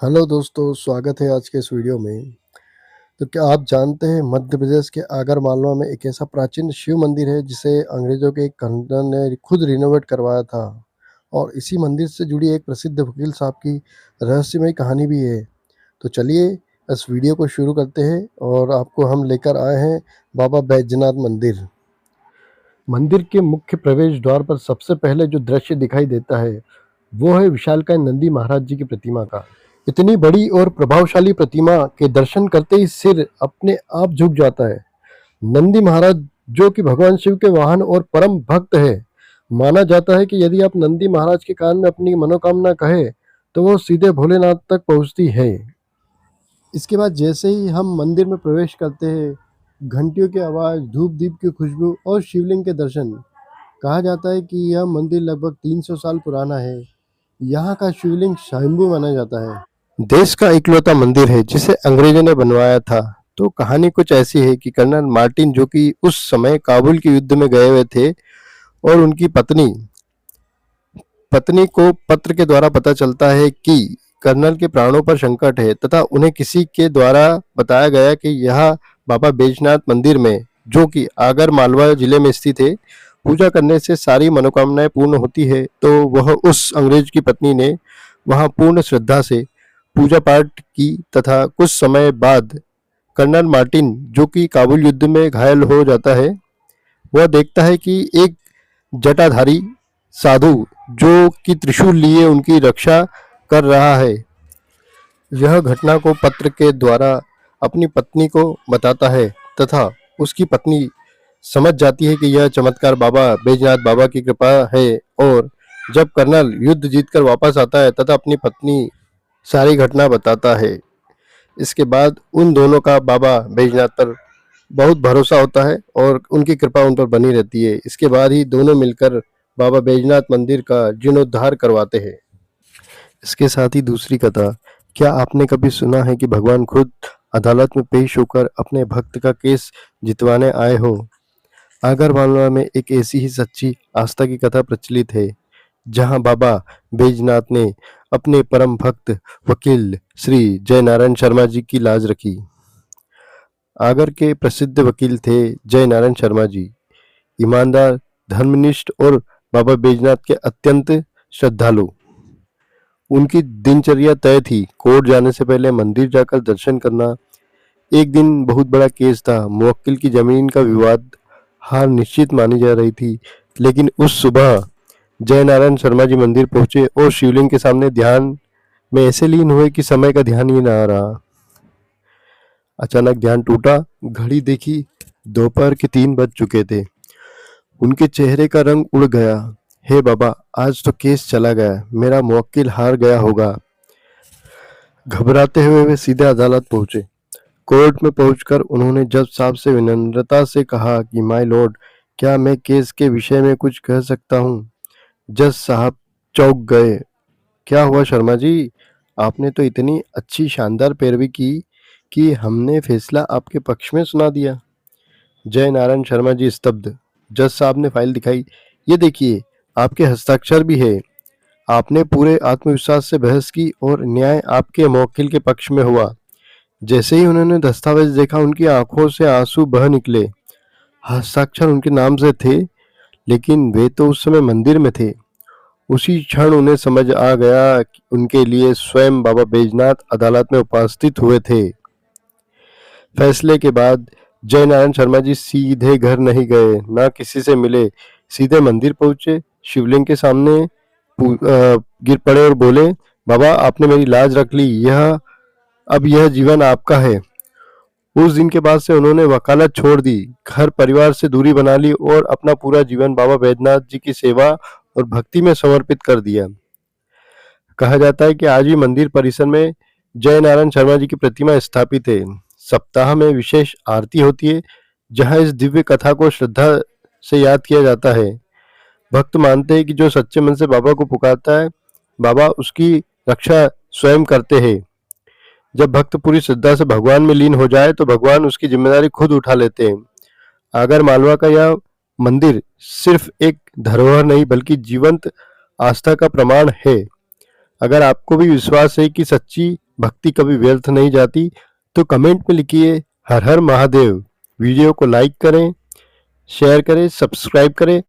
Hello दोस्तों, स्वागत है आज के इस वीडियो में। तो क्या आप जानते हैं मध्य प्रदेश के आगर मालवा में एक ऐसा प्राचीन शिव मंदिर है जिसे अंग्रेज़ों के एक कर्नल ने खुद रिनोवेट करवाया था और इसी मंदिर से जुड़ी एक प्रसिद्ध वकील साहब की रहस्यमयी कहानी भी है। तो चलिए इस वीडियो को शुरू करते हैं और आपको हम लेकर आए हैं बाबा बैजनाथ मंदिर। मंदिर के मुख्य प्रवेश द्वार पर सबसे पहले जो दृश्य दिखाई देता है वो है विशालकाय नंदी महाराज जी की प्रतिमा का। इतनी बड़ी और प्रभावशाली प्रतिमा के दर्शन करते ही सिर अपने आप झुक जाता है। नंदी महाराज जो कि भगवान शिव के वाहन और परम भक्त है, माना जाता है कि यदि आप नंदी महाराज के कान में अपनी मनोकामना कहे तो वो सीधे भोलेनाथ तक पहुंचती है। इसके बाद जैसे ही हम मंदिर में प्रवेश करते हैं, घंटियों की आवाज़, धूप दीप की खुशबू और शिवलिंग के दर्शन। कहा जाता है कि यह मंदिर लगभग 300 साल पुराना है। यहाँ का शिवलिंग स्वयंभू माना जाता है। देश का इकलौता मंदिर है जिसे अंग्रेजों ने बनवाया था। तो कहानी कुछ ऐसी है कि कर्नल मार्टिन जो कि उस समय काबुल के युद्ध में गए हुए थे और उनकी पत्नी पत्नी को पत्र के द्वारा पता चलता है कि कर्नल के प्राणों पर संकट है तथा उन्हें किसी के द्वारा बताया गया कि यह बाबा बैजनाथ मंदिर में जो कि आगर मालवा जिले में स्थित है, पूजा करने से सारी मनोकामनाएं पूर्ण होती है। तो वह उस अंग्रेज की पत्नी ने वहां पूर्ण श्रद्धा से पूजा पाठ की तथा कुछ समय बाद कर्नल मार्टिन जो कि काबुल युद्ध में घायल हो जाता है, वह देखता है कि एक जटाधारी साधु जो कि त्रिशूल लिए उनकी रक्षा कर रहा है। यह घटना को पत्र के द्वारा अपनी पत्नी को बताता है तथा उसकी पत्नी समझ जाती है कि यह चमत्कार बाबा बैजनाथ बाबा की कृपा है। और जब कर्नल युद्ध जीतकर वापस आता है तथा अपनी पत्नी सारी घटना बताता है, इसके बाद उन दोनों का बाबा बैजनाथ पर बहुत भरोसा होता है और उनकी कृपा उन पर बनी रहती है। इसके बाद ही दोनों मिलकर बाबा बैजनाथ मंदिर का जीर्णोद्धार करवाते हैं। इसके साथ ही दूसरी कथा, क्या आपने कभी सुना है कि भगवान खुद अदालत में पेश होकर अपने भक्त का केस जितवाने आए हो? आगरमालवा में एक ऐसी ही सच्ची आस्था की कथा प्रचलित है जहां बाबा बैजनाथ ने अपने परम भक्त वकील श्री जयनारायण शर्मा जी की लाज रखी। आगर के प्रसिद्ध वकील थे जयनारायण शर्मा जी, ईमानदार, धर्मनिष्ठ और बाबा बैजनाथ के अत्यंत श्रद्धालु। उनकी दिनचर्या तय थी, कोर्ट जाने से पहले मंदिर जाकर दर्शन करना। एक दिन बहुत बड़ा केस था, मुवक्किल की जमीन का विवाद, हार निश्चित मानी जा रही थी। लेकिन उस सुबह जयनारायण शर्मा जी मंदिर पहुंचे और शिवलिंग के सामने ध्यान में ऐसे लीन हुए कि समय का ध्यान ही ना आ रहा। अचानक ध्यान टूटा, घड़ी देखी, दोपहर के 3 बज चुके थे। उनके चेहरे का रंग उड़ गया। हे बाबा, आज तो केस चला गया, मेरा मुवक्किल हार गया होगा। घबराते हुए वे सीधे अदालत पहुंचे। कोर्ट में पहुंचकर उन्होंने जज साहब से विनम्रता से कहा कि माय लॉर्ड, क्या मैं केस के विषय में कुछ कह सकता हूँ? जज साहब चौंक गए। क्या हुआ शर्मा जी? आपने तो इतनी अच्छी शानदार पैरवी की कि हमने फैसला आपके पक्ष में सुना दिया। जय नारायण शर्मा जी स्तब्ध। जज साहब ने फाइल दिखाई। ये देखिए, आपके हस्ताक्षर भी है। आपने पूरे आत्मविश्वास से बहस की और न्याय आपके मुवक्किल के पक्ष में हुआ। जैसे ही उन्होंने दस्तावेज देखा, उनकी आंखों से आंसू बह निकले। हस्ताक्षर उनके नाम से थे, लेकिन वे तो उस समय मंदिर में थे। उसी क्षण उन्हें समझ आ गया कि उनके लिए स्वयं बाबा बैजनाथ अदालत में उपस्थित हुए थे। फैसले के बाद जयनारायण शर्मा जी सीधे घर नहीं गए, ना किसी से मिले, सीधे मंदिर पहुंचे, शिवलिंग के सामने गिर पड़े और बोले, बाबा आपने मेरी लाज रख ली, अब यह जीवन आपका है। उस दिन के बाद से उन्होंने वकालत छोड़ दी, घर परिवार से दूरी बना ली और अपना पूरा जीवन बाबा बैजनाथ जी की सेवा और भक्ति में समर्पित कर दिया। कहा जाता है कि आज भी मंदिर परिसर में जय नारायण शर्मा जी की प्रतिमा स्थापित है। सप्ताह में विशेष आरती होती है जहां इस दिव्य कथा को श्रद्धा से याद किया जाता है। भक्त मानते हैं कि जो सच्चे मन से बाबा को पुकारता है, बाबा उसकी रक्षा स्वयं करते हैं। जब भक्त पूरी श्रद्धा से भगवान में लीन हो जाए तो भगवान उसकी जिम्मेदारी खुद उठा लेते हैं। आगर मालवा का यह मंदिर सिर्फ एक धरोहर नहीं बल्कि जीवंत आस्था का प्रमाण है। अगर आपको भी विश्वास है कि सच्ची भक्ति कभी व्यर्थ नहीं जाती। तो कमेंट में लिखिए हर हर महादेव। वीडियो को लाइक करें, शेयर करें, सब्सक्राइब करें